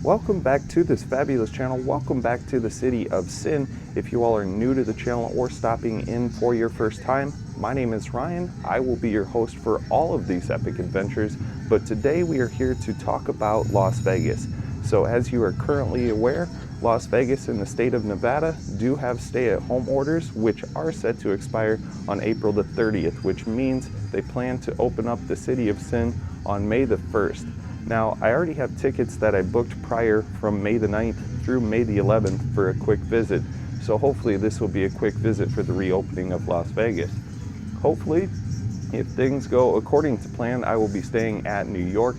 Welcome back to this fabulous channel. Welcome back to the city of Sin. If you all are new to the channel or stopping in for your first time, my name is Ryan. I will be your host for all of these epic adventures, but today we are here to talk about Las Vegas. So as you are currently aware, Las Vegas and the state of Nevada do have stay-at-home orders, which are set to expire on April the 30th, which means they plan to open up the city of Sin on May the 1st. Now, I already have tickets that I booked prior from May the 9th through May the 11th for a quick visit. So hopefully this will be a quick visit for the reopening of Las Vegas. Hopefully, if things go according to plan, I will be staying at New York.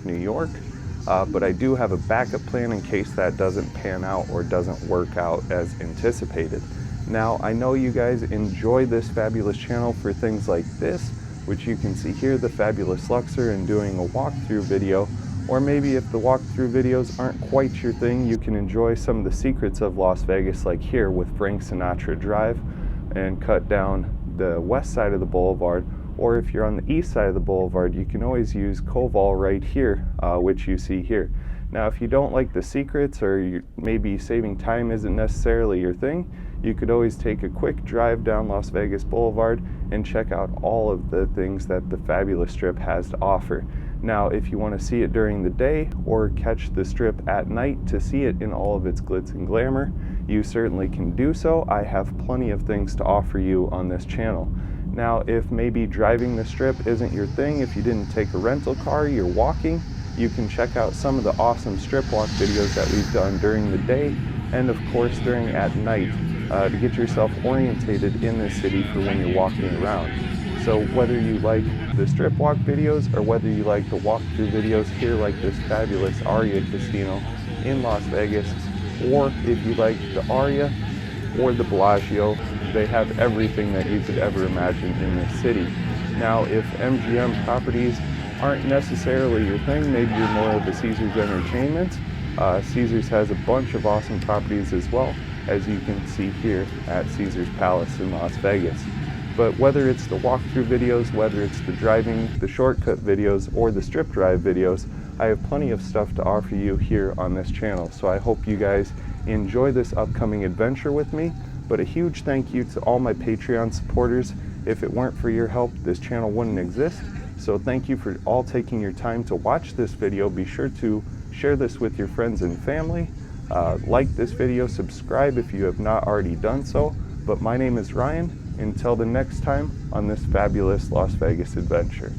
But I do have a backup plan in case that doesn't pan out or doesn't work out as anticipated. Now, I know you guys enjoy this fabulous channel for things like this, which you can see here, the fabulous Luxor, and doing a walkthrough video. Or maybe if the walkthrough videos aren't quite your thing, you can enjoy some of the secrets of Las Vegas, like here with Frank Sinatra Drive, and cut down the west side of the boulevard. Or if you're on the east side of the boulevard, you can always use Koval right here, which you see here. Now, if you don't like the secrets, or maybe saving time isn't necessarily your thing, you could always take a quick drive down Las Vegas Boulevard and check out all of the things that the fabulous strip has to offer. Now, if you want to see it during the day or catch the strip at night to see it in all of its glitz and glamour, you certainly can do so. I have plenty of things to offer you on this channel. Now, if maybe driving the strip isn't your thing, if you didn't take a rental car, you're walking, you can check out some of the awesome strip walk videos that we've done during the day and of course during at night to get yourself orientated in the city for when you're walking around. So whether you like the strip walk videos or whether you like the walkthrough videos here like this fabulous Aria Casino in Las Vegas, or if you like the Aria or the Bellagio, they have everything that you could ever imagine in this city. Now, if MGM properties aren't necessarily your thing, maybe you're more of a Caesars Entertainment, Caesars has a bunch of awesome properties as well, as you can see here at Caesars Palace in Las Vegas. But whether it's the walkthrough videos, whether it's the driving, the shortcut videos, or the strip drive videos, I have plenty of stuff to offer you here on this channel. So I hope you guys enjoy this upcoming adventure with me. But a huge thank you to all my Patreon supporters. If it weren't for your help, this channel wouldn't exist. So thank you for all taking your time to watch this video. Be sure to share this with your friends and family. Like this video, subscribe if you have not already done so. But my name is Ryan. Until the next time on this fabulous Las Vegas adventure.